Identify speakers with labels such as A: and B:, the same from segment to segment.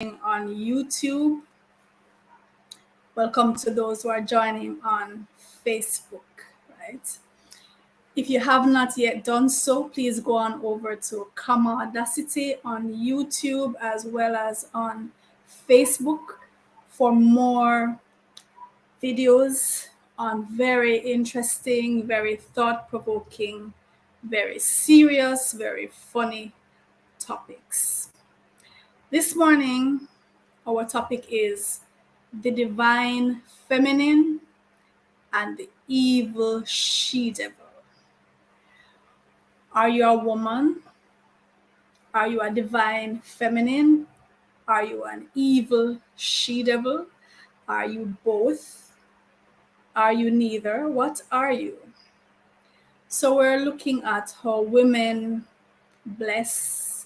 A: on YouTube. Welcome to those who are joining on Facebook, right? If you have not yet done so, please go on over to Comma Audacity on YouTube as well as on Facebook for more videos on very interesting, very thought provoking, very serious, very funny topics. This morning, our topic is the divine feminine and the evil she devil. Are you a woman? Are you a divine feminine? Are you an evil she devil? Are you both? Are you neither? What are you? So we're looking at how women bless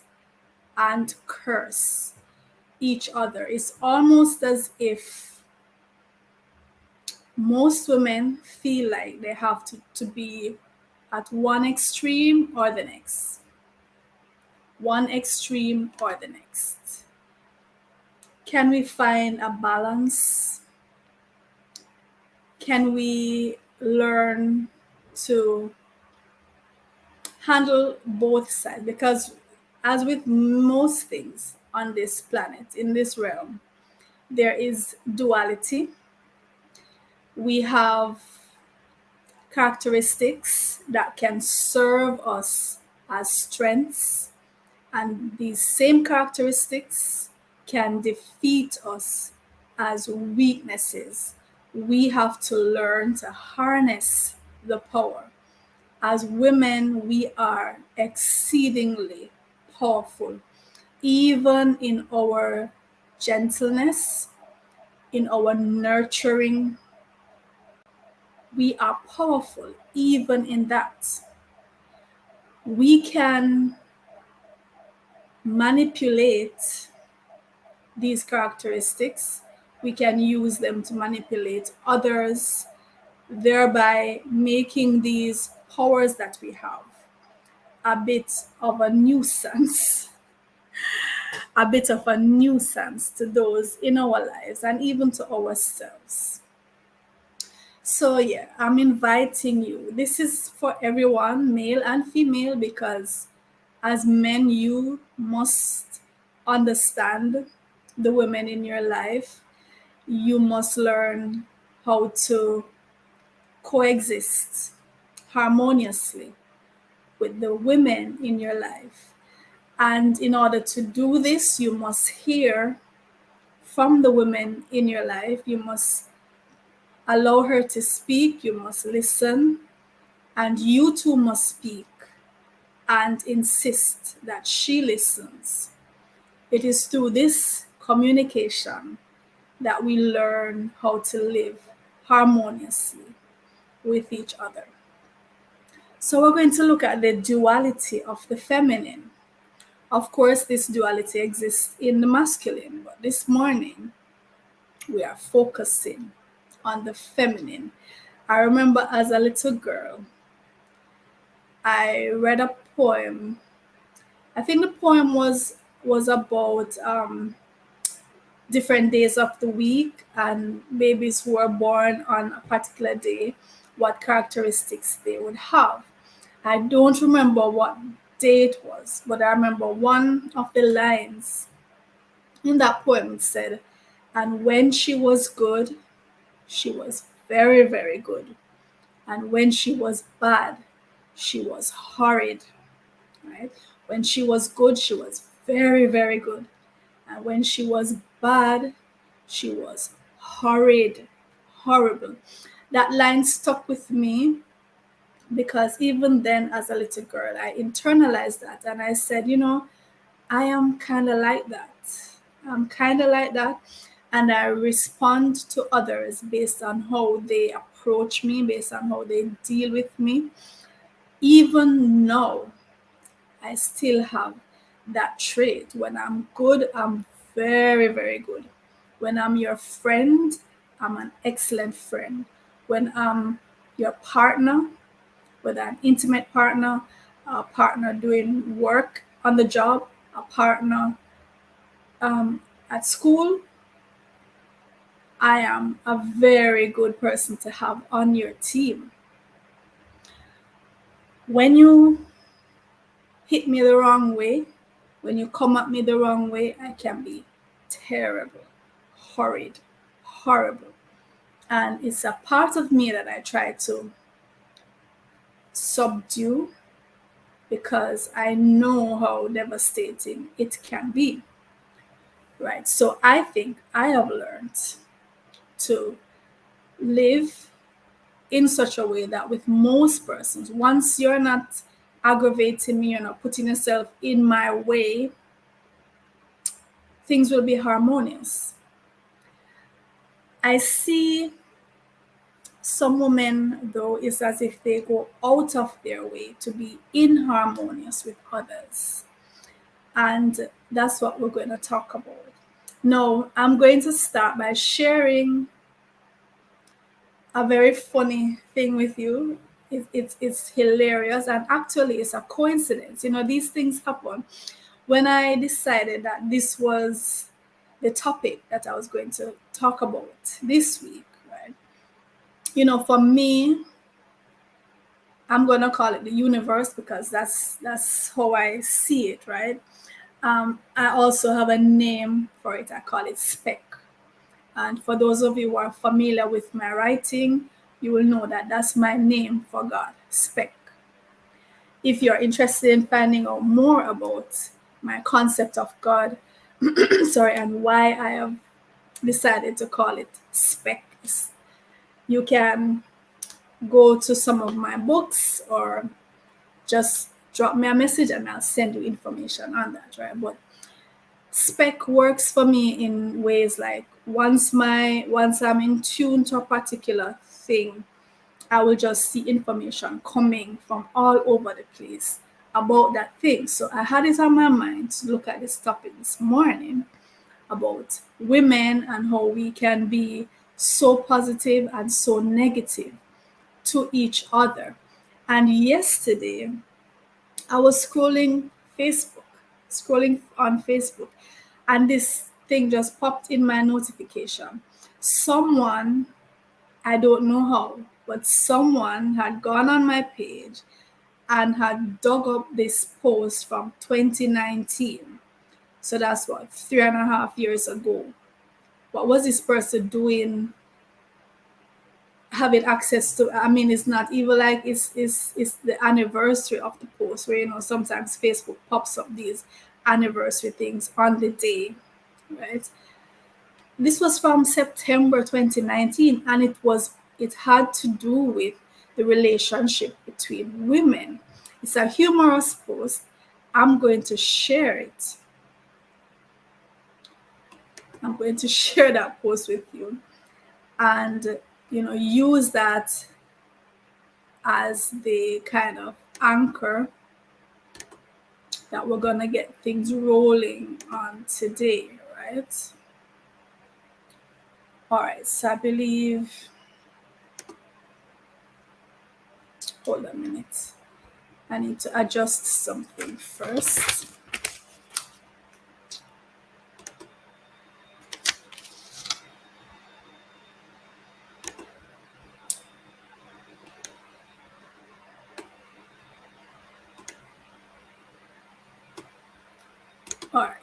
A: and curse each other. It's almost as if most women feel like they have to be at one extreme or the next. One extreme or the next. Can we find a balance? Can we learn to handle both sides? Because, as with most things on this planet, in this realm, there is duality. We have characteristics that can serve us as strengths, and these same characteristics can defeat us as weaknesses. We have to learn to harness the power. As women, we are exceedingly powerful, even in our gentleness, in our nurturing. We are powerful, even in that. We can manipulate these characteristics. We can use them to manipulate others, thereby making these powers that we have a bit of a nuisance, a bit of a nuisance to those in our lives and even to ourselves. So, yeah, I'm inviting you. This is for everyone, male and female, because as men, you must understand the women in your life. You must learn how to coexist harmoniously with the women in your life. And in order to do this, you must hear from the women in your life. You must allow her to speak. You must listen. And you too must speak and insist that she listens. It is through this communication that we learn how to live harmoniously with each other. So, we're going to look at the duality of the feminine. Of course, this duality exists in the masculine, but this morning we are focusing on the feminine. I remember as a little girl, I read a poem. I think the poem was about different days of the week and babies who are born on a particular day, what characteristics they would have. I don't remember what day it was, but I remember one of the lines in that poem. It said, "And when she was good, she was very, very good. And when she was bad, she was horrid." Right? When she was good, she was very, very good. And when she was bad, she was horrid, horrible. That line stuck with me because even then, as a little girl, I internalized that and I said, I am kind of like that. I'm kind of like that. And I respond to others based on how they approach me, based on how they deal with me. Even now, I still have that trait. When I'm good, I'm very, very good. When I'm your friend, I'm an excellent friend. When I'm your partner, whether an intimate partner, a partner doing work on the job, a partner At school, I am a very good person to have on your team. When you hit me the wrong way, when you come at me the wrong way, I can be terrible, horrid, horrible. And it's a part of me that I try to subdue because I know how devastating it can be. Right. So I think I have learned to live in such a way that with most persons, once you're not aggravating me, you're not putting yourself in my way, things will be harmonious. I see some women, though, it's as if they go out of their way to be inharmonious with others. And that's what we're going to talk about. Now, I'm going to start by sharing a very funny thing with you. It's hilarious, and actually it's a coincidence. You know, these things happen. When I decided that this was the topic that I was going to talk about this week, right? You know, for me, I'm gonna call it the universe because that's how I see it, right? I also have a name for it. I call it spec. And for those of you who are familiar with my writing, you will know that that's my name for God, spec. If you're interested in finding out more about my concept of God, sorry, and why I have decided to call it spec, you can go to some of my books or just drop me a message and I'll send you information on that, right? But spec works for me in ways like once I'm in tune to a particular thing, I will just see information coming from all over the place about that thing. So I had it on my mind to look at this topic this morning about women and how we can be so positive and so negative to each other. And yesterday I was scrolling on Facebook, and this thing just popped in my notification. Someone, I don't know how, but someone had gone on my page and had dug up this post from 2019. So that's what, 3.5 years ago. What was this person doing having access to? I mean, it's not even like it's the anniversary of the post where, you know, sometimes Facebook pops up these anniversary things on the day, right? This was from September 2019, and it had to do with the relationship between women. It's a humorous post. I'm going to share it. I'm going to share that post with you and, you know, use that as the kind of anchor that we're gonna get things rolling on today, right? All right, so I believe, hold a minute. I need to adjust something first. All right.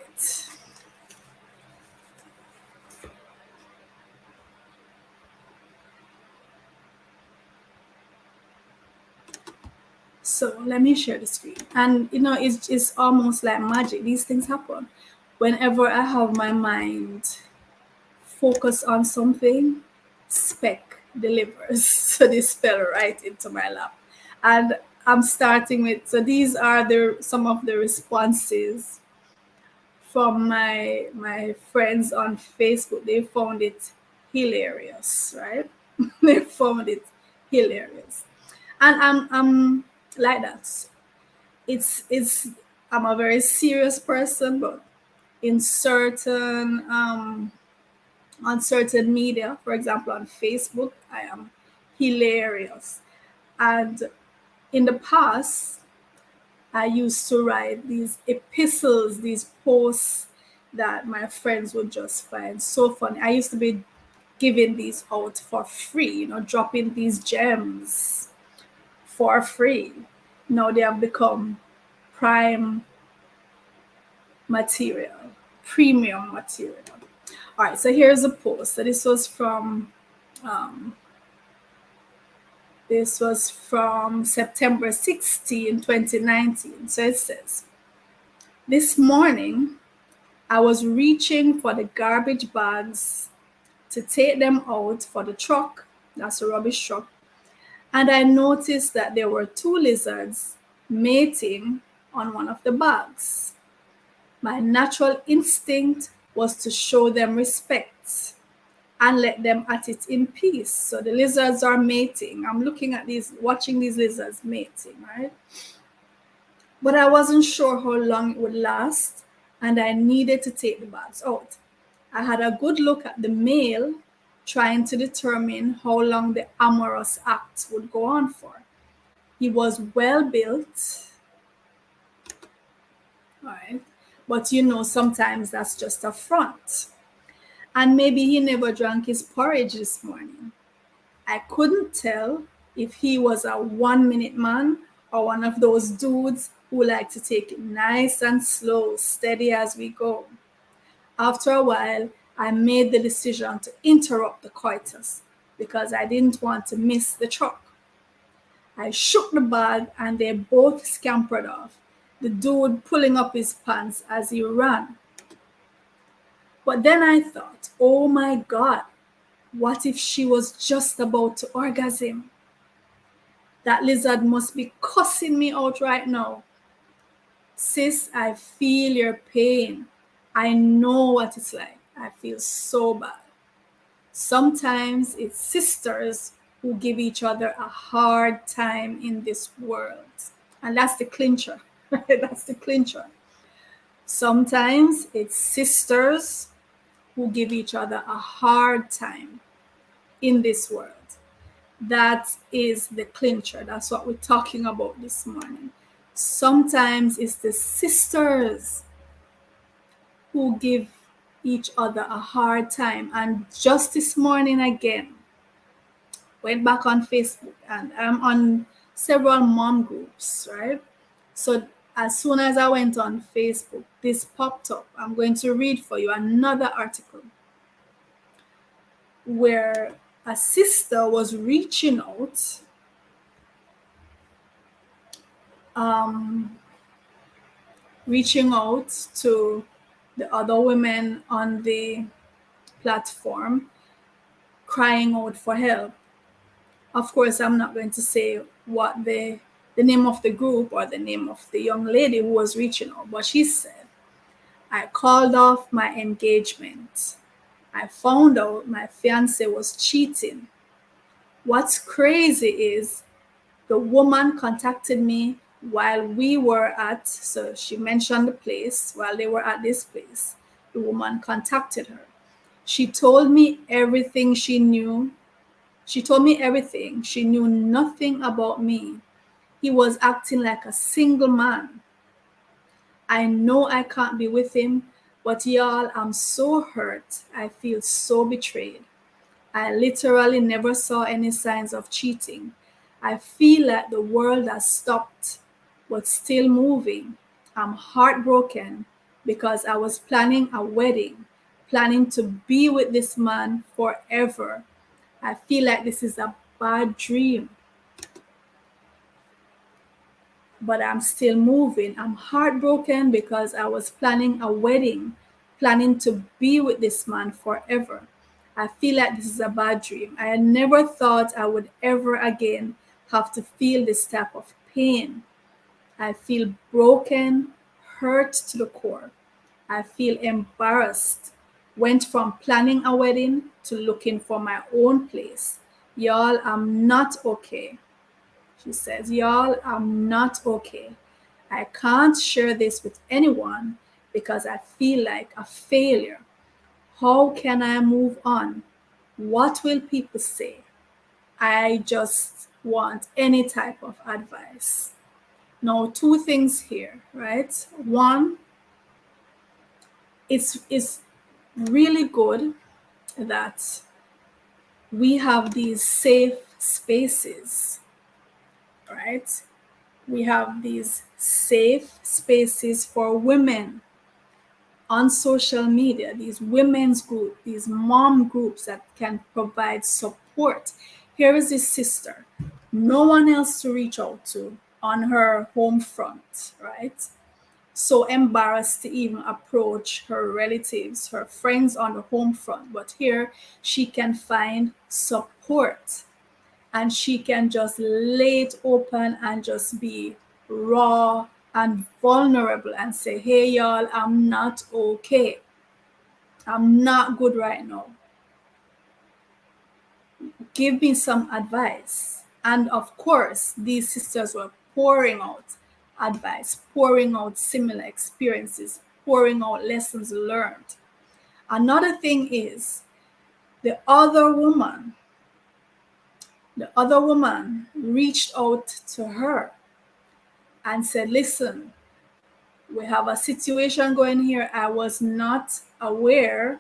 A: So let me share the screen. And you know, it's almost like magic. These things happen. Whenever I have my mind focused on something, spec delivers. So this fell right into my lap. And I'm starting with, so these are some of the responses from my friends on Facebook. They found it hilarious, right? They found it hilarious. And I'm like that. It's I'm a very serious person, but in certain on certain media, for example on Facebook, I am hilarious. And in the past, I used to write these epistles, these posts, that my friends would just find so funny. I used to be giving these out for free, dropping these gems for free. Now they have become prime material, premium material. All right, so here's a post. So um, this was from September 16, 2019. So it says, this morning I was reaching for the garbage bags to take them out for the truck, that's a rubbish truck, and I noticed that there were two lizards mating on one of the bags. My natural instinct was to show them respect and let them at it in peace. So the lizards are mating. I'm looking at watching these lizards mating, right? But I wasn't sure how long it would last, and I needed to take the bags out. I had a good look at the male, trying to determine how long the amorous act would go on for. He was well built, right? But sometimes that's just a front. And maybe he never drank his porridge this morning. I couldn't tell if he was a 1 minute man or one of those dudes who like to take it nice and slow, steady as we go. After a while, I made the decision to interrupt the coitus because I didn't want to miss the truck. I shook the bag and they both scampered off, the dude pulling up his pants as he ran. But then I thought, oh my God, what if she was just about to orgasm? That lizard must be cussing me out right now. Sis, I feel your pain. I know what it's like. I feel so bad. Sometimes it's sisters who give each other a hard time in this world. And that's the clincher. That's the clincher. Sometimes it's sisters who give each other a hard time in this world. That is the clincher. That's what we're talking about this morning. Sometimes it's the sisters who give each other a hard time. And just this morning again, went back on Facebook and I'm on several mom groups, right? So as soon as I went on Facebook, this popped up. I'm going to read for you another article where a sister was reaching out to the other women on the platform, crying out for help. Of course, I'm not going to say what the name of the group or the name of the young lady who was reaching out, but she said, I called off my engagement. I found out my fiance was cheating. What's crazy is the woman contacted me while we were at, so she mentioned the place, while they were at this place. The woman contacted her. She told me everything she knew. She told me everything. She knew nothing about me. He was acting like a single man. I know I can't be with him, but y'all, I'm so hurt. I feel so betrayed. I literally never saw any signs of cheating. I feel like the world has stopped, but still moving. I'm heartbroken because I was planning a wedding, planning to be with this man forever. I feel like this is a bad dream, but I'm still moving. I'm heartbroken because I was planning a wedding, planning to be with this man forever. I feel like this is a bad dream. I had never thought I would ever again have to feel this type of pain. I feel broken, hurt to the core. I feel embarrassed. Went from planning a wedding to looking for my own place. Y'all, I'm not okay. She says, y'all, I'm not okay. I can't share this with anyone because I feel like a failure. How can I move on? What will people say? I just want any type of advice. Now, two things here, right? One, it's really good that we have these safe spaces, right? We have these safe spaces for women on social media, these women's group, these mom groups that can provide support. Here is this sister, no one else to reach out to on her home front, right? So embarrassed to even approach her relatives, her friends on the home front. But here she can find support and she can just lay it open and just be raw and vulnerable and say, hey, y'all, I'm not okay. I'm not good right now. Give me some advice. And of course, these sisters were pouring out advice, pouring out similar experiences, pouring out lessons learned. Another thing is the other woman, reached out to her and said, listen, we have a situation going here. I was not aware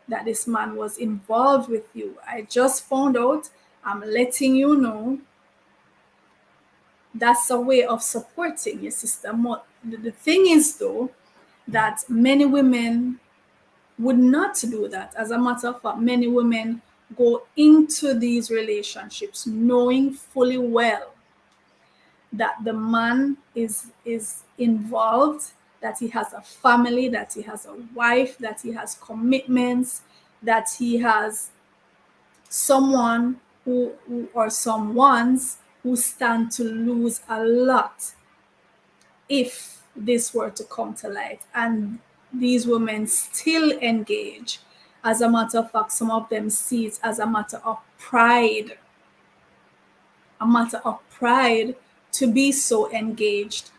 A: that this man was involved with you. I just found out. I'm letting you know. That's a way of supporting your sister. The thing is, though, that many women would not do that. As a matter of fact, many women go into these relationships knowing fully well that the man is involved, that he has a family, that he has a wife, that he has commitments, that he has someone who or someones who stand to lose a lot if this were to come to light. And these women still engage. As a matter of fact, some of them see it as a matter of pride, to be so engaged,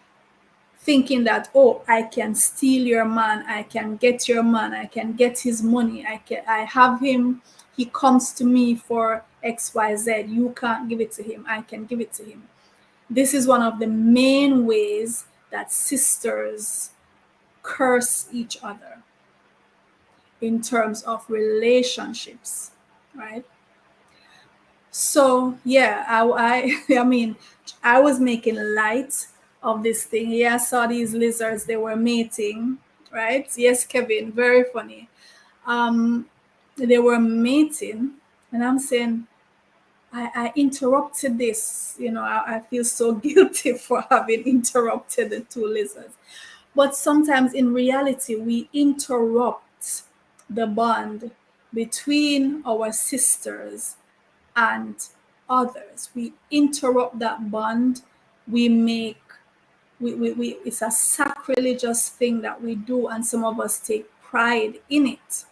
A: thinking that, oh, I can steal your man, I can get your man, I can get his money, I have him, he comes to me for XYZ, you can't give it to him, I can give it to him. This is one of the main ways that sisters curse each other in terms of relationships, right? So yeah, I mean, I was making light of this thing. Yeah, I saw these lizards, they were mating, right? Yes, Kevin, very funny. They were mating, and I'm saying, I interrupted this. I feel so guilty for having interrupted the two lizards. But sometimes in reality, we interrupt the bond between our sisters and others. We interrupt that bond. We make we it's a sacrilegious thing that we do, and some of us take pride in it.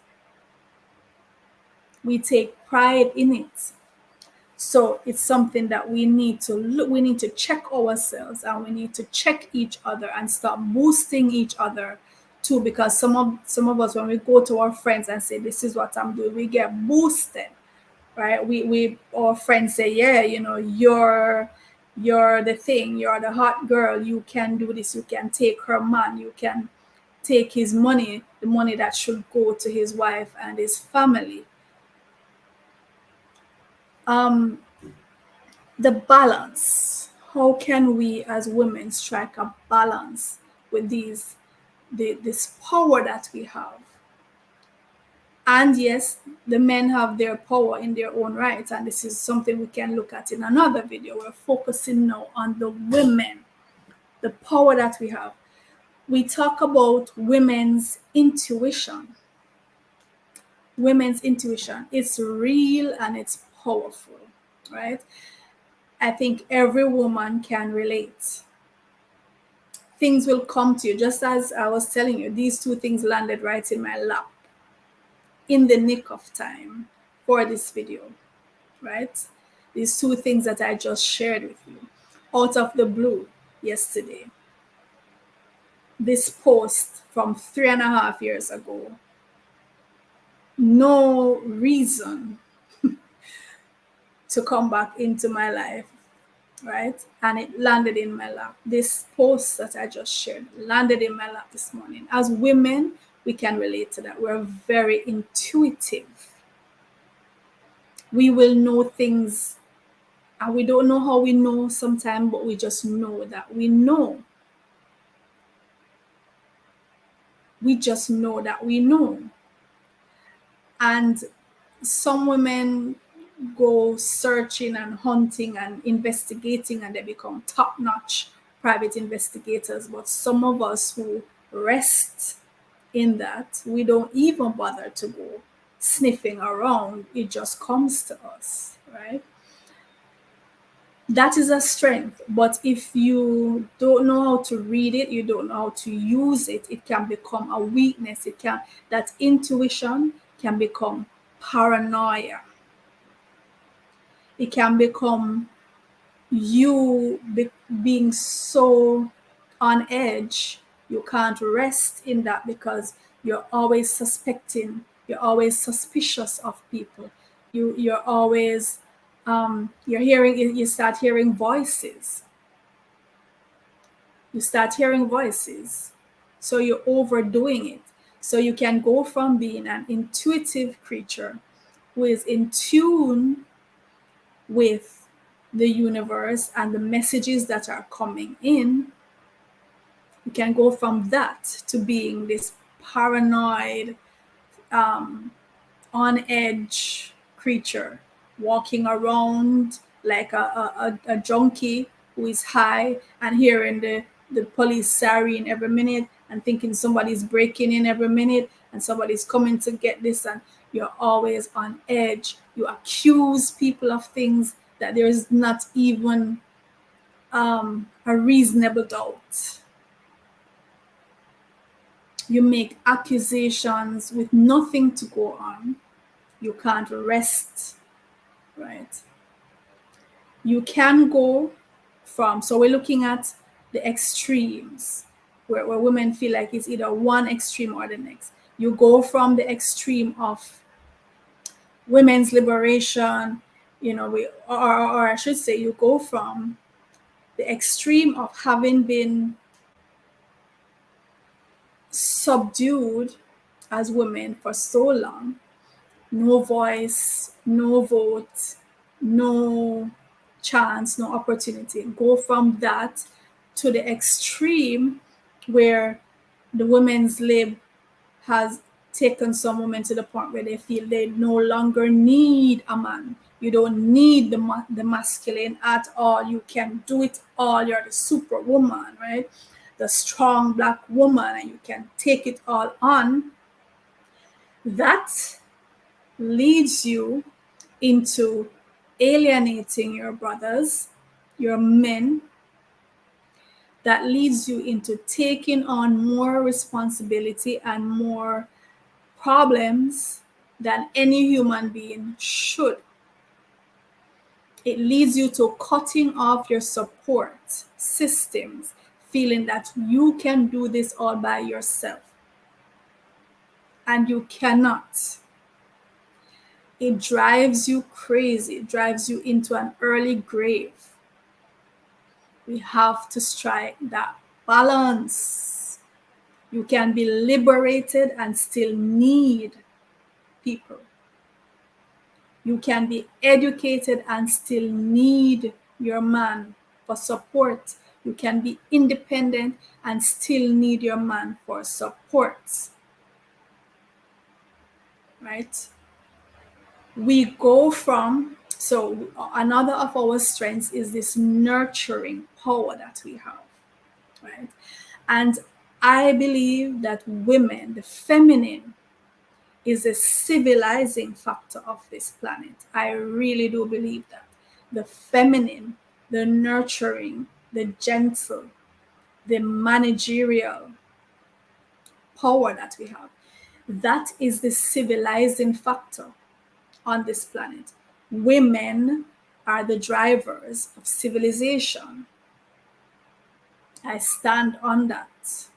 A: We take pride in it. So it's something that we need to look, we need to check ourselves, and we need to check each other and start boosting each other too, because some of us, when we go to our friends and say, this is what I'm doing, we get boosted, right? We our friends say, yeah, you're the thing, you're the hot girl, you can do this, you can take her man, you can take his money, the money that should go to his wife and his family. The balance, how can we as women strike a balance with this power that we have? And yes, the men have their power in their own right, and this is something we can look at in another video. We're focusing now on the women, the power that we have. We talk about women's intuition. Women's intuition, it's real and it's powerful, right? I think every woman can relate. Things will come to you, just as I was telling you, these two things landed right in my lap in the nick of time for this video, right? These two things that I just shared with you out of the blue yesterday. This post from 3.5 years ago. No reason to come back into my life, right? And it landed in my lap. This post that I just shared landed in my lap this morning. As women, we can relate to that. We're very intuitive. We will know things, and we don't know how we know sometimes, but we just know that we know. We just know that we know. And some women go searching and hunting and investigating, and they become top notch private investigators. But some of us who rest in that, we don't even bother to go sniffing around, it just comes to us, right? That is a strength, but if you don't know how to read it, you don't know how to use it, it can become a weakness. That intuition can become paranoia. It can become being so on edge, you can't rest in that because you're always suspecting, you're always suspicious of people. You're always you start hearing voices. You start hearing voices. So you're overdoing it. So you can go from being an intuitive creature who is in tune with the universe and the messages that are coming in. You can go from that to being this paranoid, on edge creature, walking around like a junkie who is high and hearing the police siren every minute and thinking somebody's breaking in every minute and somebody's coming to get this, and you're always on edge. You accuse people of things that there is not even a reasonable doubt. You make accusations with nothing to go on. You can't rest, right? You can go from, so we're looking at the extremes where women feel like it's either one extreme or the next. You go from the extreme of women's liberation, or I should say, you go from the extreme of having been subdued as women for so long, no voice, no vote, no chance, no opportunity. Go from that to the extreme where the women's lib has taken some women to the point where they feel they no longer need a man. You don't need the masculine at all. You can do it all. You're the superwoman, right? The strong black woman, and you can take it all on. That leads you into alienating your brothers, your men. That leads you into taking on more responsibility and more problems than any human being should. It leads you to cutting off your support systems, feeling that you can do this all by yourself. And you cannot. It drives you crazy. It drives you into an early grave. We have to strike that balance. You can be liberated and still need people. You can be educated and still need your man for support. You can be independent and still need your man for support. Right? We go from, so another of our strengths is this nurturing power that we have, right? And I believe that women, the feminine, is a civilizing factor of this planet. I really do believe that. The feminine, the nurturing, the gentle, the managerial power that we have, that is the civilizing factor on this planet. Women are the drivers of civilization. I stand on that.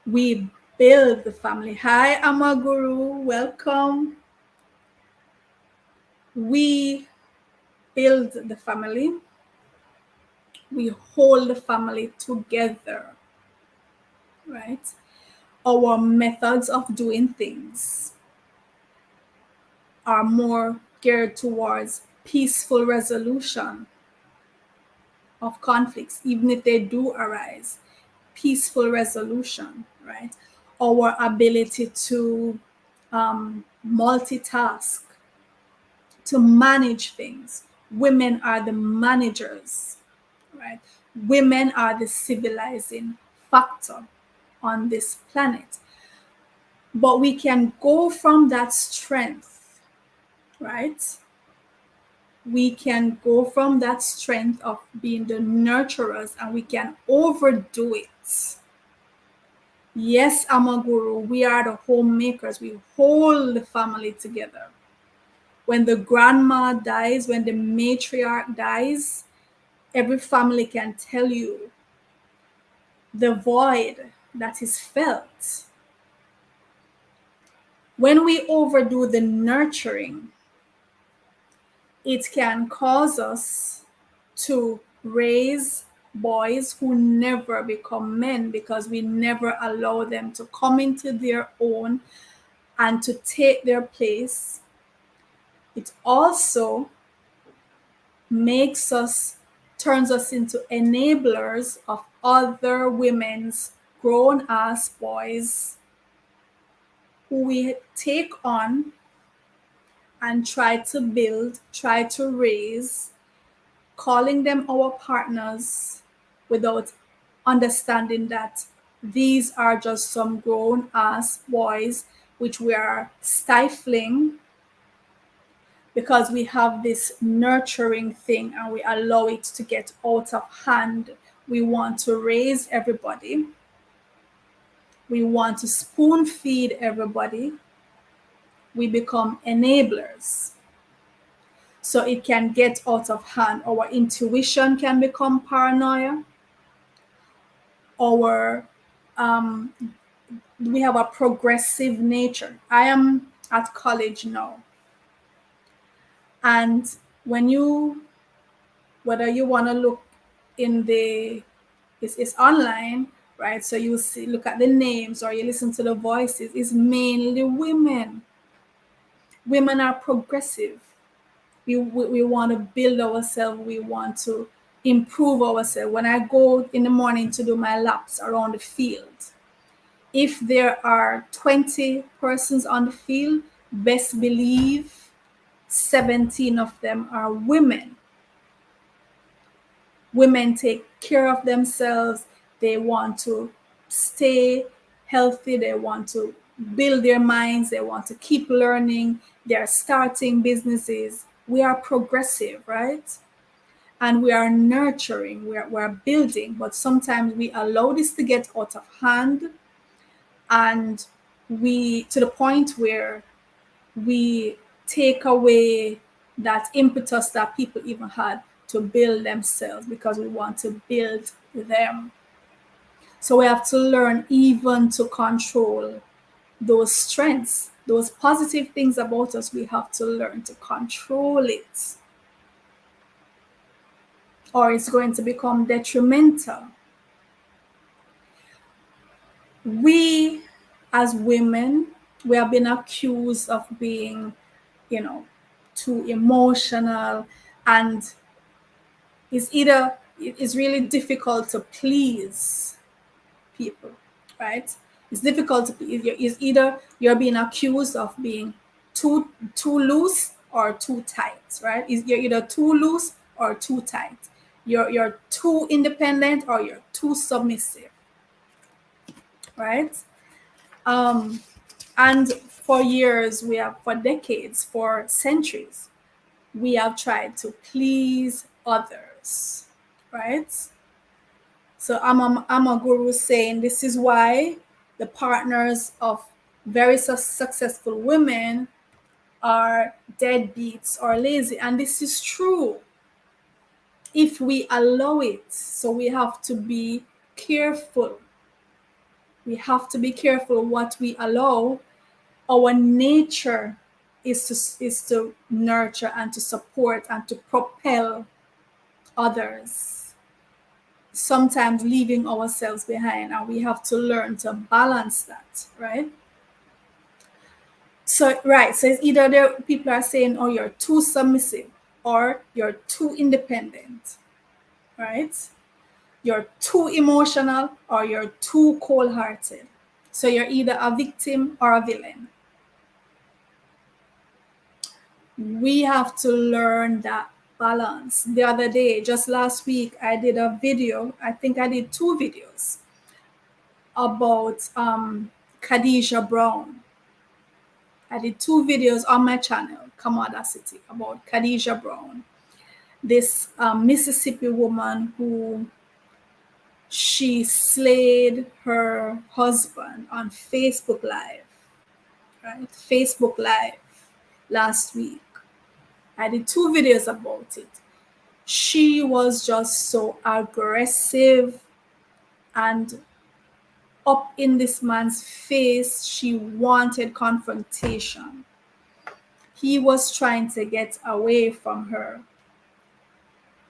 A: We build the family. Hi, Amaguru, welcome. We build the family. We hold the family together, right? our methods of doing things are more geared towards peaceful resolution of conflicts, even if they do arise, peaceful resolution, right? Our ability to multitask, to manage things. Women are the managers, right? Women are the civilizing factor on this planet. But we can go from that strength, right? We can go from that strength of being the nurturers and we can overdo it. Yes, Amaguru, we are the homemakers. We hold the family together. When the grandma dies, when the matriarch dies, every family can tell you the void that is felt. When we overdo the nurturing, it can cause us to raise boys who never become men because we never allow them to come into their own and to take their place. It also turns us into enablers of other women's grown ass boys who we take on and try to build, try to raise, calling them our partners without understanding that these are just some grown ass boys which we are stifling because we have this nurturing thing and we allow it to get out of hand. We want to raise everybody. We want to spoon feed everybody. We become enablers. So it can get out of hand. Our intuition can become paranoia. We have a progressive nature. I am at college now. And whether you want to look in it's online, right? So you see, look at the names or you listen to the voices, it's mainly women. Women are progressive. We want to build ourselves. We want to improve ourselves. When I go in the morning to do my laps around the field, if there are 20 persons on the field, best believe 17 of them are women. Women take care of themselves. They want to stay healthy. They want to build their minds. They want to keep learning. They're starting businesses. We are progressive, right? And we are nurturing. We're building. But sometimes we allow this to get out of hand. And to the point where we take away that impetus that people even had to build themselves because we want to build them. So we have to learn even to control those strengths, those positive things about us. We have to learn to control it, or it's going to become detrimental. We, as women, we have been accused of being, too emotional, and it's really difficult to please people, right? It's difficult to please. It's either you're being accused of being too loose or too tight, right? You're either too loose or too tight. You're too independent or you're too submissive, right? And for years, for decades, for centuries, we have tried to please others, right? So I'm a guru saying this is why the partners of very successful women are deadbeats or lazy. And this is true if we allow it. So we have to be careful. We have to be careful what we allow. Our nature is to nurture and to support and to propel others. sometimes leaving ourselves behind, and we have to learn to balance that, right? So right, so it's either there people are saying, oh, you're too submissive or you're too independent, right? You're too emotional or you're too cold-hearted. So you're either a victim or a villain. We have to learn that balance. The other day, just last week, I did a video. I think I did 2 videos about Khadijah Brown. I did 2 videos on my channel, Commodacity, about Khadijah Brown, this Mississippi woman who she slayed her husband on Facebook Live, right? Facebook Live last week. I did 2 videos about it. She was just so aggressive and up in this man's face. She wanted confrontation. He was trying to get away from her.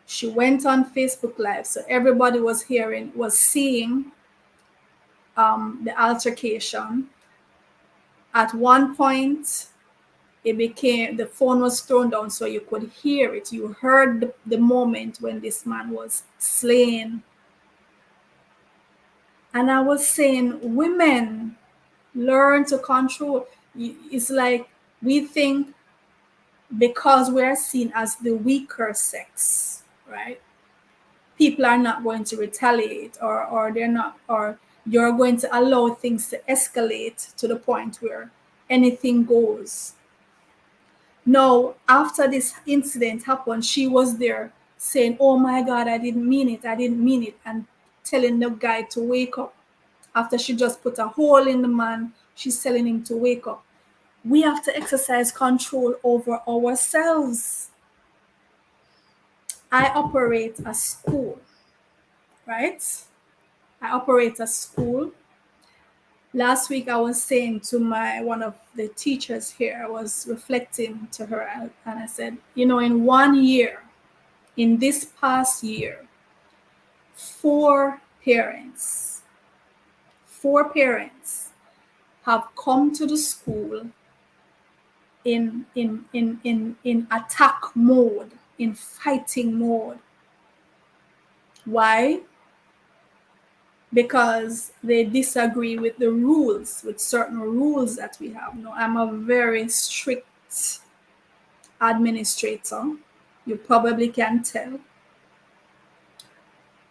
A: She went on Facebook Live, so everybody was seeing the altercation. At one point, the phone was thrown down so you could hear it. You heard the moment when this man was slain. And I was saying, women, learn to control. It's like we think because we're seen as the weaker sex, right? People are not going to retaliate, or they're not, or you're going to allow things to escalate to the point where anything goes. Now, after this incident happened, she was there saying, oh my God, I didn't mean it, and telling the guy to wake up. After she just put a hole in the man, she's telling him to wake up. We have to exercise control over ourselves. I operate a school, right? I operate a school. Last week, I was saying to one of the teachers here, I was reflecting to her, and I said, in 1 year, in this past year, 4 parents have come to the school in attack mode, in fighting mode. Why? Because they disagree with the rules, with certain rules that we have. No, I'm a very strict administrator. You probably can tell.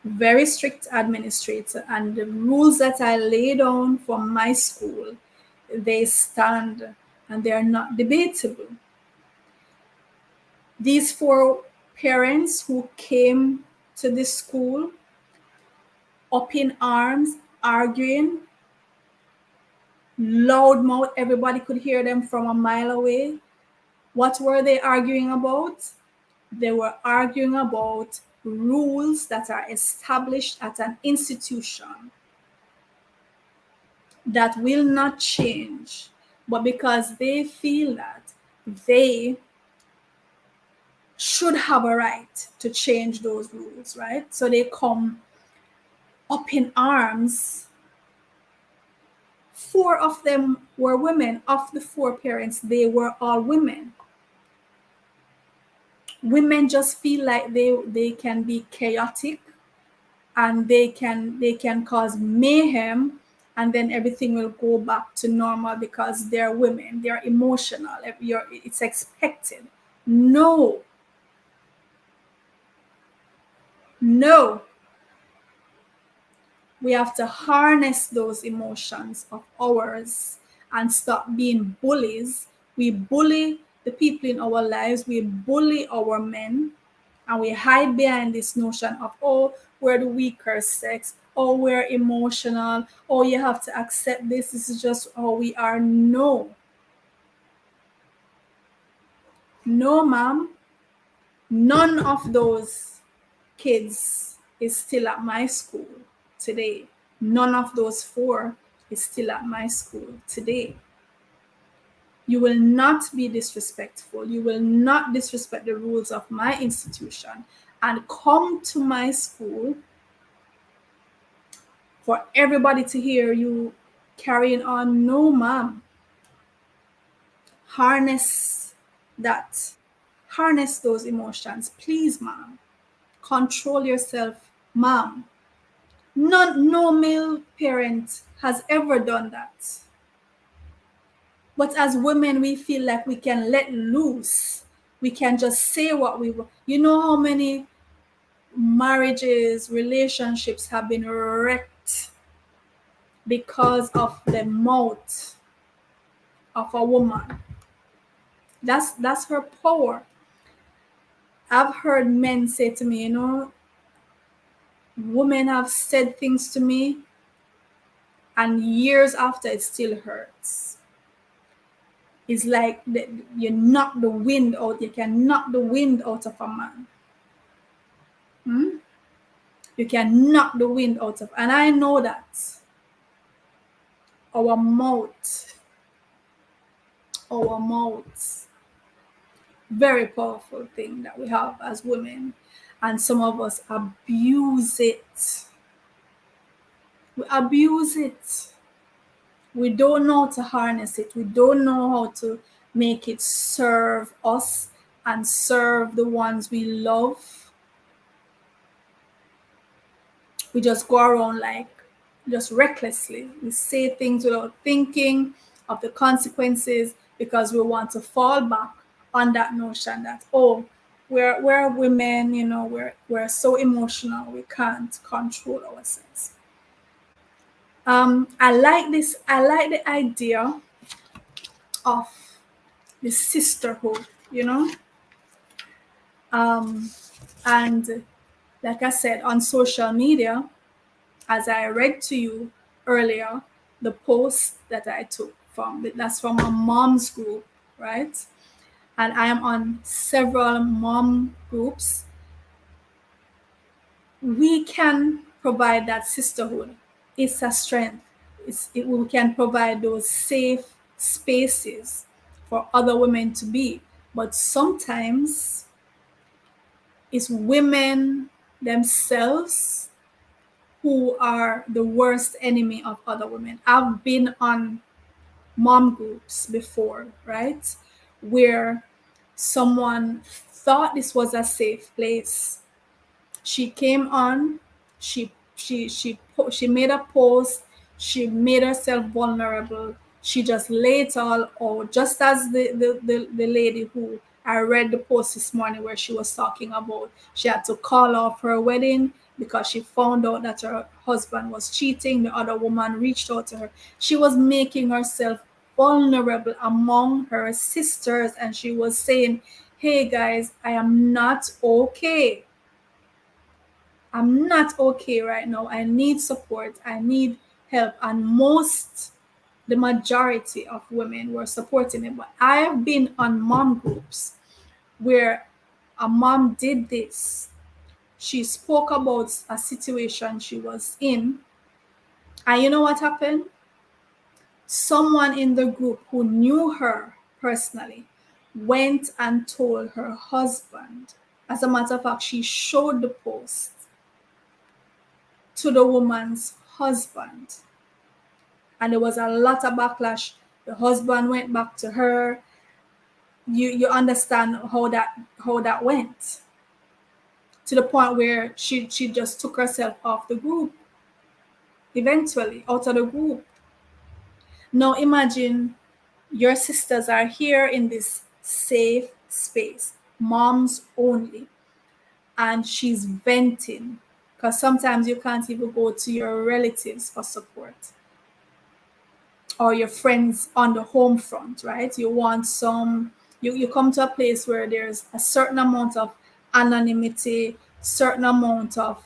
A: Very strict administrator, and the rules that I lay down for my school, they stand and they are not debatable. These 4 parents who came to this school up in arms, arguing, loud mouth, everybody could hear them from a mile away. What were they arguing about? They were arguing about rules that are established at an institution that will not change, but because they feel that they should have a right to change those rules, right? So they come up in arms. 4 of them were women. Of the 4 parents, they were all women. Women just feel like they can be chaotic, and they can cause mayhem, and then everything will go back to normal because they're women, they're emotional, it's expected. No, we have to harness those emotions of ours and stop being bullies. We bully the people in our lives, we bully our men, and we hide behind this notion of, oh, we're the weaker sex, oh, we're emotional, oh, you have to accept this is just how we are. No, ma'am, none of those kids is still at my school today. None of those 4 is still at my school today. You will not be disrespectful. You will not disrespect the rules of my institution and come to my school for everybody to hear you carrying on. No, ma'am. Harness that. Harness those emotions. Please, ma'am. Control yourself, ma'am. No male parent has ever done that. But as women, we feel like we can let loose. We can just say what we want. You know how many marriages, relationships have been wrecked because of the mouth of a woman. That's her power. I've heard men say to me, women have said things to me, and years after it still hurts. It's like you knock the wind out. You can knock the wind out of a man. You can knock the wind out of, and I know that our mouth, our mouth, very powerful thing that we have as women, and some of us abuse it. We abuse it. We don't know how to harness it. We don't know how to make it serve us and serve the ones we love. We just go around like just recklessly. We say things without thinking of the consequences because we want to fall back on that notion that, oh, we're women, we're so emotional, we can't control ourselves. I like this. I like the idea of the sisterhood, and like I said, on social media, as I read to you earlier, the post that I took that's from a mom's group, right? And I am on several mom groups. We can provide that sisterhood. It's a strength. We can provide those safe spaces for other women to be. But sometimes it's women themselves who are the worst enemy of other women. I've been on mom groups before, right? Where someone thought this was a safe place. She came on, she made a post, she made herself vulnerable. She just laid it all out, just as the lady who I read the post this morning where she was talking about she had to call off her wedding because she found out that her husband was cheating. The other woman reached out to her. She was making herself vulnerable among her sisters, and she was saying, hey guys, I am not okay. I'm not okay right now. I need support. I need help. And the majority of women were supporting it. But I have been on mom groups where a mom did this. She spoke about a situation she was in. And you know what happened? Someone in the group who knew her personally went and told her husband. As a matter of fact, she showed the post to the woman's husband. And there was a lot of backlash. The husband went back to her. You understand how that went, to the point where she just took herself off the group, eventually out of the group. Now imagine your sisters are here in this safe space, moms only, and she's venting because sometimes you can't even go to your relatives for support or your friends on the home front, right? You want you come to a place where there's a certain amount of anonymity, certain amount of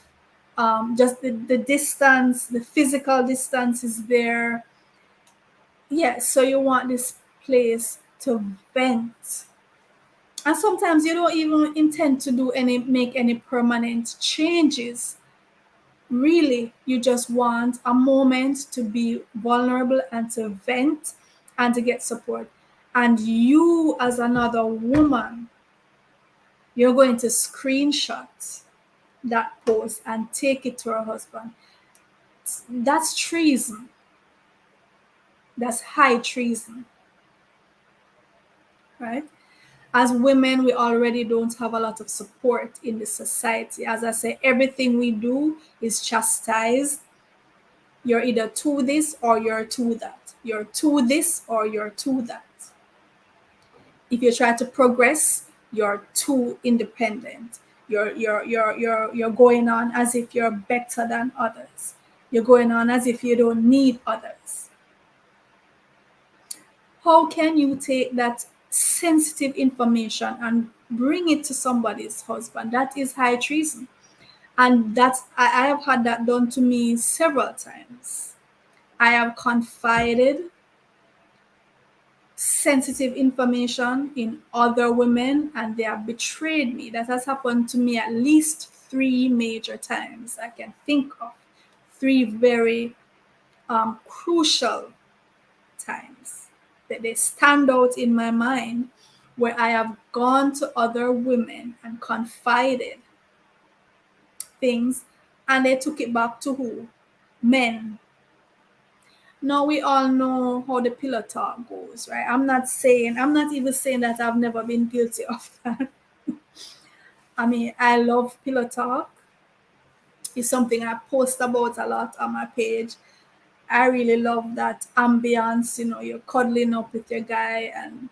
A: just the distance, the physical distance is there. Yeah, so you want this place to vent. And sometimes you don't even intend to make any permanent changes. Really, you just want a moment to be vulnerable and to vent and to get support. And you, as another woman, you're going to screenshot that post and take it to her husband. That's treason. That's high treason, right? As women, we already don't have a lot of support in the society. As I say, everything we do is chastised. You're either to this or you're to that. You're to this or you're to that. If you try to progress, you're too independent. You're going on as if you're better than others. You're going on as if you don't need others. How can you take that sensitive information and bring it to somebody's husband? That is high treason. And I have had that done to me several times. I have confided sensitive information in other women and they have betrayed me. That has happened to me at least 3 major times. I can think of 3 very crucial times that they stand out in my mind, where I have gone to other women and confided things and they took it back to who? Men. Now we all know how the pillow talk goes, right? I'm not even saying that I've never been guilty of that. I mean, I love pillow talk. It's something I post about a lot on my page. I really love that ambience, you're cuddling up with your guy and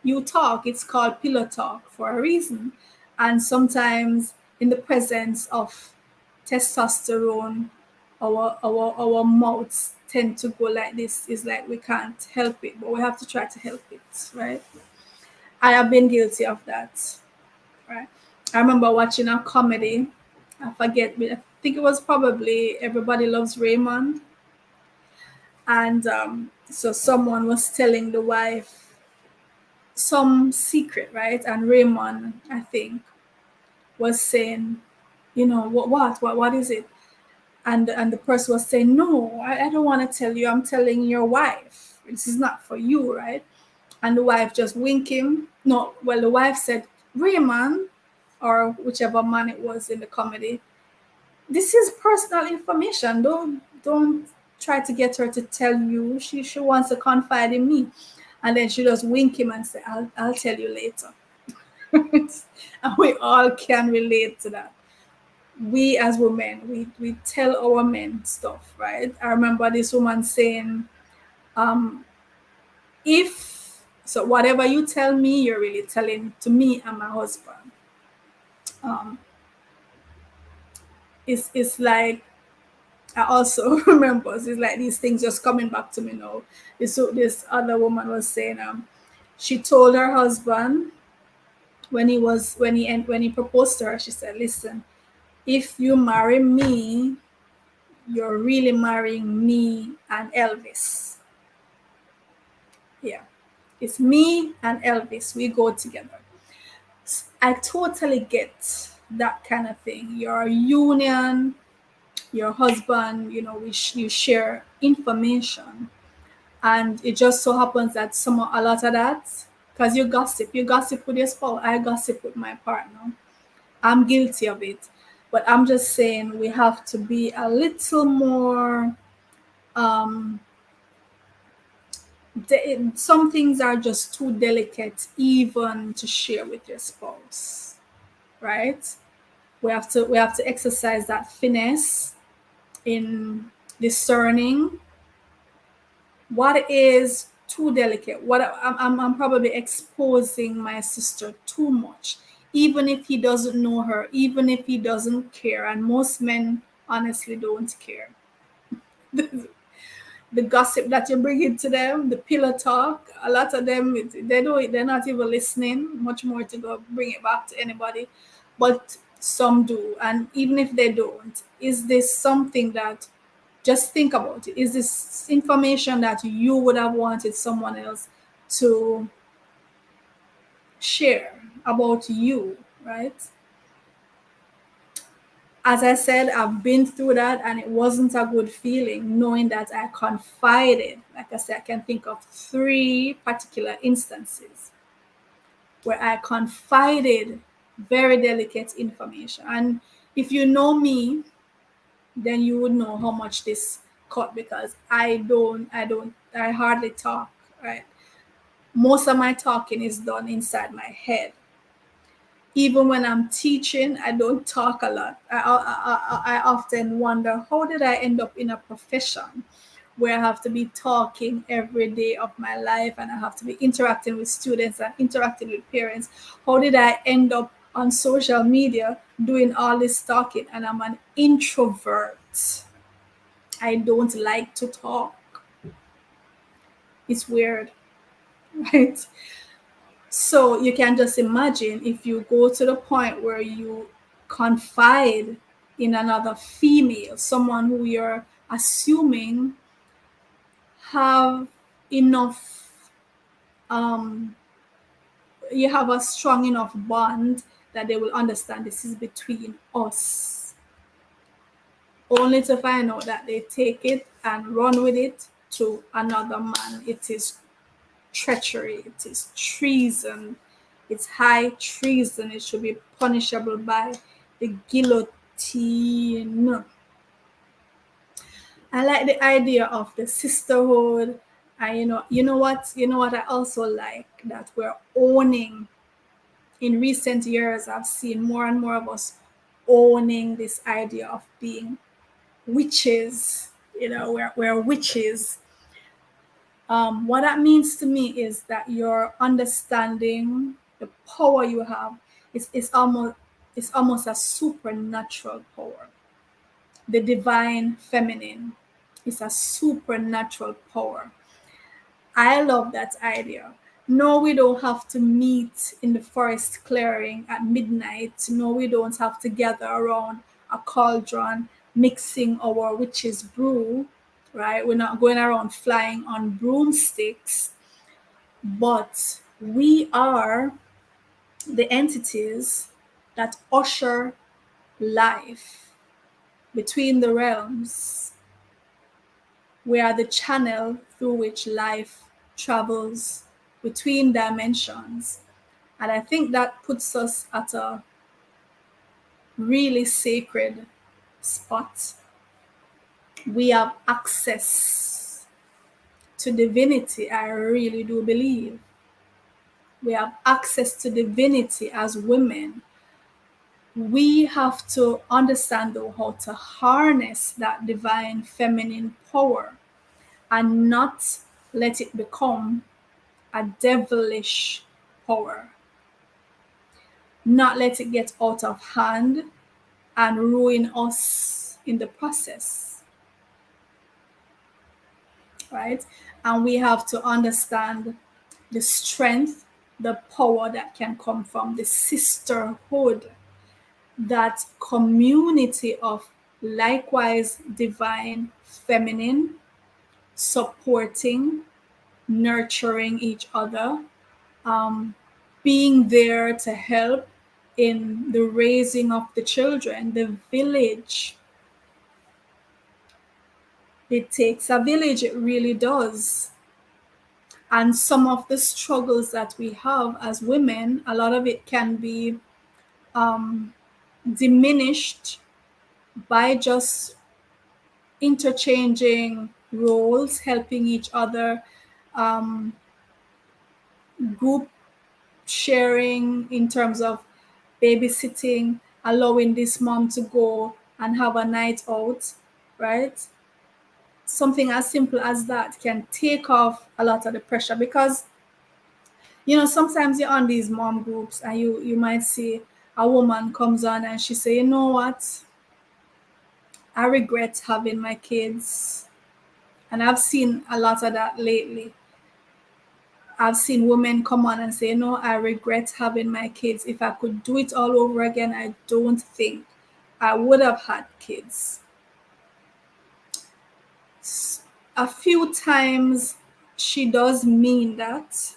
A: you talk. It's called pillow talk for a reason. And sometimes in the presence of testosterone, our mouths tend to go like this. It's like we can't help it, but we have to try to help it, right? I have been guilty of that, right? I remember watching a comedy. I think it was probably Everybody Loves Raymond. And so someone was telling the wife some secret, right? And Raymond, I think, was saying, what is it? And the person was saying, no, I don't want to tell you. I'm telling your wife. This is not for you, right? And the wife just winking. No, well, the wife said, Raymond, or whichever man it was in the comedy, this is personal information. Don't try to get her to tell you. She wants to confide in me. And then she just wink him and say, I'll tell you later. And we all can relate to that. We as women, we tell our men stuff, right? I remember this woman saying, if so whatever you tell me, you're really telling to me and my husband. Um, it's like I also remember it's like these things just coming back to me now. This other woman was saying she told her husband when he proposed to her, she said, listen, if you marry me, you're really marrying me and Elvis. Yeah. It's me and Elvis. We go together. I totally get that kind of thing. Your union, your husband, you share information. And it just so happens that a lot of that, because you gossip with your spouse. I gossip with my partner. I'm guilty of it. But I'm just saying we have to be a little more some things are just too delicate even to share with your spouse, right? We have to exercise that finesse in discerning what is too delicate. I'm probably exposing my sister too much, even if he doesn't know her, even if he doesn't care, and most men honestly don't care. The gossip that you bring into them, the pillow talk, a lot of them, they're not even listening, much more to go bring it back to anybody. But some do. And even if they don't, is this something that, just think about it, is this information that you would have wanted someone else to share about you, right? As I said, I've been through that and it wasn't a good feeling knowing that I confided. Like I said, I can think of 3 particular instances where I confided very delicate information. And if you know me, then you would know how much this cut, because I hardly talk, right? Most of my talking is done inside my head. Even when I'm teaching, I don't talk a lot. I often wonder, how did I end up in a profession where I have to be talking every day of my life, and I have to be interacting with students and interacting with parents? How did I end up on social media doing all this talking, and I'm an introvert? I don't like to talk. It's weird, right? So you can just imagine, if you go to the point where you confide in another female, someone who you're assuming have enough, um, you have a strong enough bond that they will understand this is between us, only to find out that they take it and run with it to another man. It is treachery, it is treason, it's high treason. It should be punishable by the guillotine. I like the idea of the sisterhood. And you know what I also like, that we're owning. In recent years, I've seen more and more of us owning this idea of being witches. We're witches. What that means to me is that you're understanding the power you have. It's almost a supernatural power. The divine feminine is a supernatural power. I love that idea. No, we don't have to meet in the forest clearing at midnight. No, we don't have to gather around a cauldron mixing our witch's brew, right? We're not going around flying on broomsticks, but we are the entities that usher life between the realms. We are the channel through which life travels between dimensions. And I think that puts us at a really sacred spot. We have access to divinity, I really do believe. We have access to divinity as women. We have to understand, though, how to harness that divine feminine power and not let it become a devilish power. Not let it get out of hand and ruin us in the process, right? And we have to understand the strength, the power that can come from the sisterhood, that community of likewise divine feminine, supporting, nurturing each other, um, being there to help in the raising of the children. The village, it takes a village, it really does. And some of the struggles that we have as women, a lot of it can be um, diminished by just interchanging roles, helping each other, um, group sharing in terms of babysitting, allowing this mom to go and have a night out, right? Something as simple as that can take off a lot of the pressure, because sometimes you're on these mom groups and you might see a woman comes on and she say, you know what, I regret having my kids. And I've seen a lot of that lately. I've seen women come on and say, no, I regret having my kids. If I could do it all over again, I don't think I would have had kids. A few times she does mean that,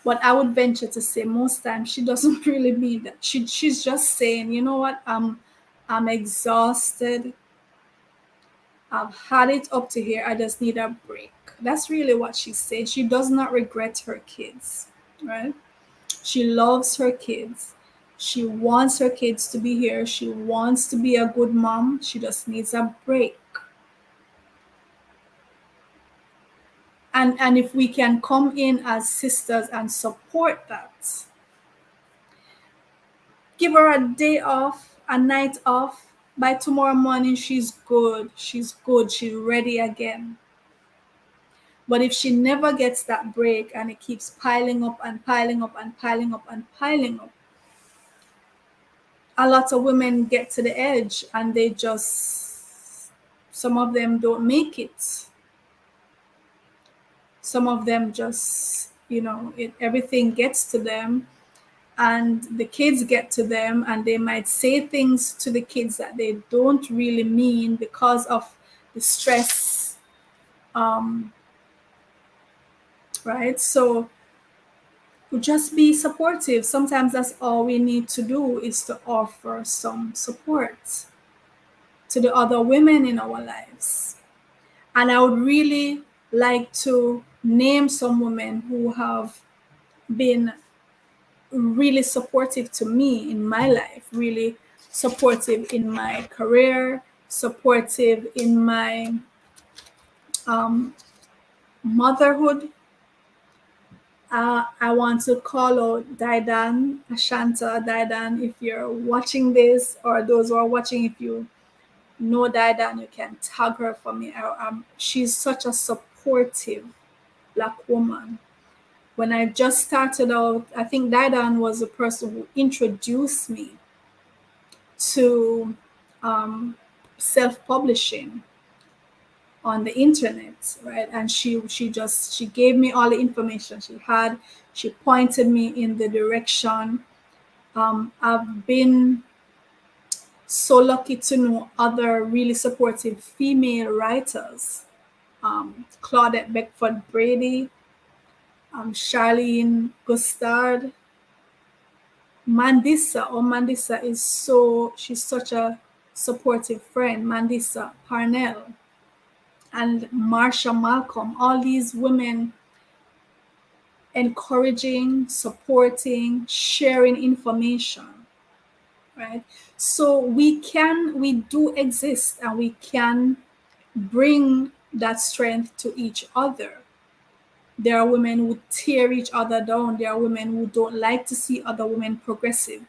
A: but I would venture to say most times she doesn't really mean that. She's just saying, you know what, I'm exhausted. I've had it up to here. I just need a break. That's really what she's saying. She does not regret her kids, right? She loves her kids. She wants her kids to be here. She wants to be a good mom. She just needs a break. And if we can come in as sisters and support that, give her a day off, a night off. By tomorrow morning, she's good. She's good. She's ready again. But if she never gets that break and it keeps piling up and piling up and piling up and piling up, a lot of women get to the edge and they just, some of them don't make it. Some of them just, everything gets to them, and the kids get to them, and they might say things to the kids that they don't really mean because of the stress. Right? So just be supportive. Sometimes that's all we need to do, is to offer some support to the other women in our lives. And I would really like to name some women who have been really supportive to me in my life, really supportive in my career, supportive in my motherhood. I want to call out Daidan, Ashanta Daidan. If you're watching this, or those who are watching, if you know Daidan, you can tag her for me. She's such a supportive Black woman. When I just started out, I think Daidan was the person who introduced me to self-publishing on the internet, right? And she gave me all the information she had. She pointed me in the direction. I've been so lucky to know other really supportive female writers, Claudette Beckford Brady, Charlene Gustard, Mandisa. Oh, Mandisa is she's such a supportive friend. Mandisa Parnell and Marsha Malcolm, all these women encouraging, supporting, sharing information, right? So we do exist, and we can bring that strength to each other. There are women who tear each other down. There are women who don't like to see other women progressing.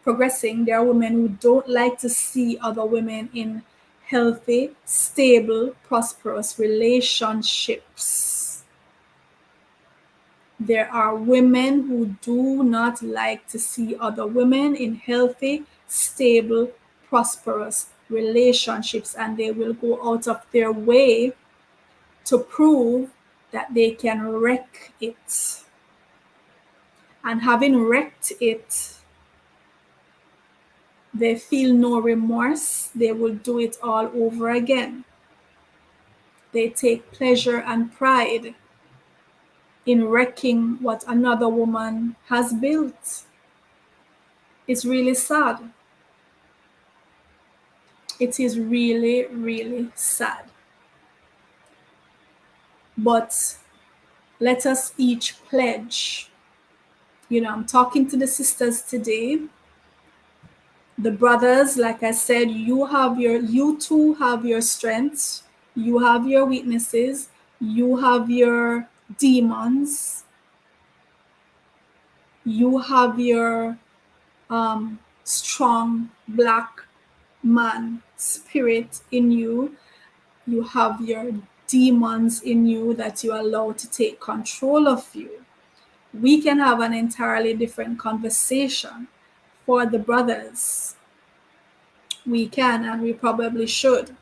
A: There are women who don't like to see other women in healthy, stable, prosperous relationships. There are women who do not like to see other women in healthy, stable, prosperous relationships, and they will go out of their way to prove that they can wreck it. And having wrecked it, they feel no remorse. They will do it all over again. They take pleasure and pride in wrecking what another woman has built. It's really sad. It is really, really sad. But let us each pledge. I'm talking to the sisters today. The brothers, like I said, you too have your strengths, you have your weaknesses, you have your demons, you have your strong Black man spirit in you, you have your demons in you that you allow to take control of you. We can have an entirely different conversation for the brothers. We can, and we probably should.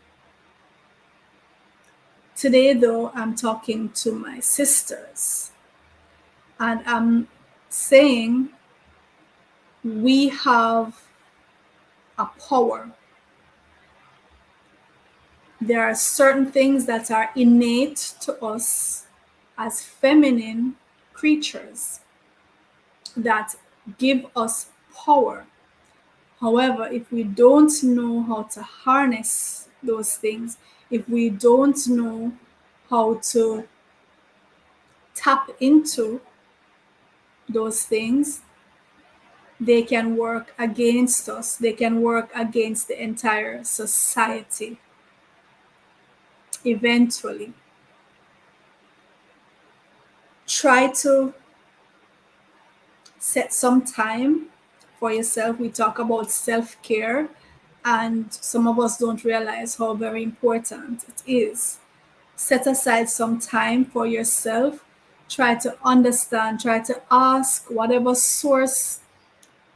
A: Today, though, I'm talking to my sisters, and I'm saying we have a power. There are certain things that are innate to us as feminine creatures that give us power. However, if we don't know how to harness those things, if we don't know how to tap into those things, they can work against us. They can work against the entire society eventually. Try to set some time for yourself. We talk about self care, and some of us don't realize how very important it is. Set aside some time for yourself. Try to understand, try to ask whatever source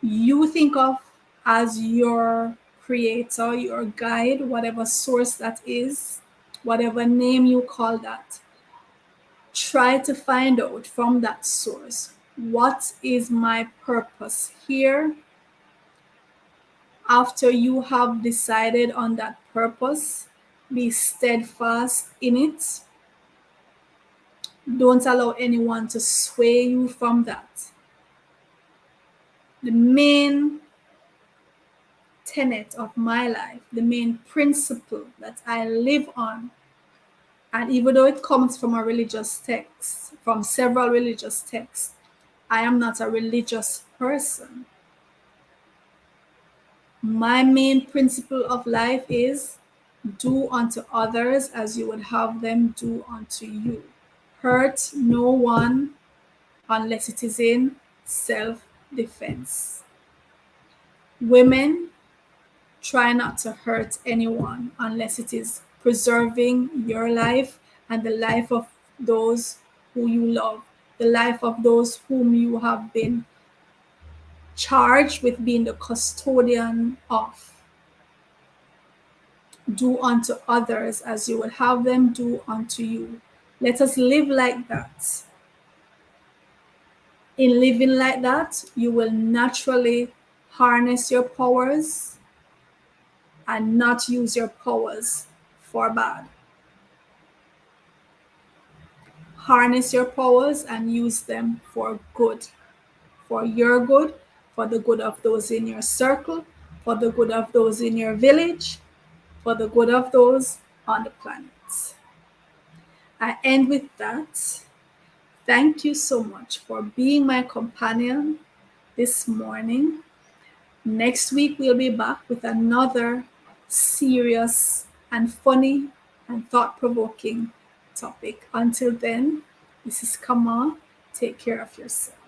A: you think of as your creator, your guide, whatever source that is, whatever name you call that. Try to find out from that source, what is my purpose here? After you have decided on that purpose, be steadfast in it. Don't allow anyone to sway you from that. The main tenet of my life, the main principle that I live on, and even though it comes from a religious text, from several religious texts, I am not a religious person. My main principle of life is do unto others as you would have them do unto you. Hurt no one unless it is in self defense. Women, try not to hurt anyone unless it is preserving your life and the life of those who you love, the life of those whom you have been charged with being the custodian of. Do unto others as you would have them do unto you. Let us live like that. In living like that, you will naturally harness your powers and not use your powers for bad. Harness your powers and use them for good, for your good, for the good of those in your circle, for the good of those in your village, for the good of those on the planet. I end with that. Thank you so much for being my companion this morning. Next week, we'll be back with another serious and funny and thought provoking topic. Until then, this is Kamal. Take care of yourself.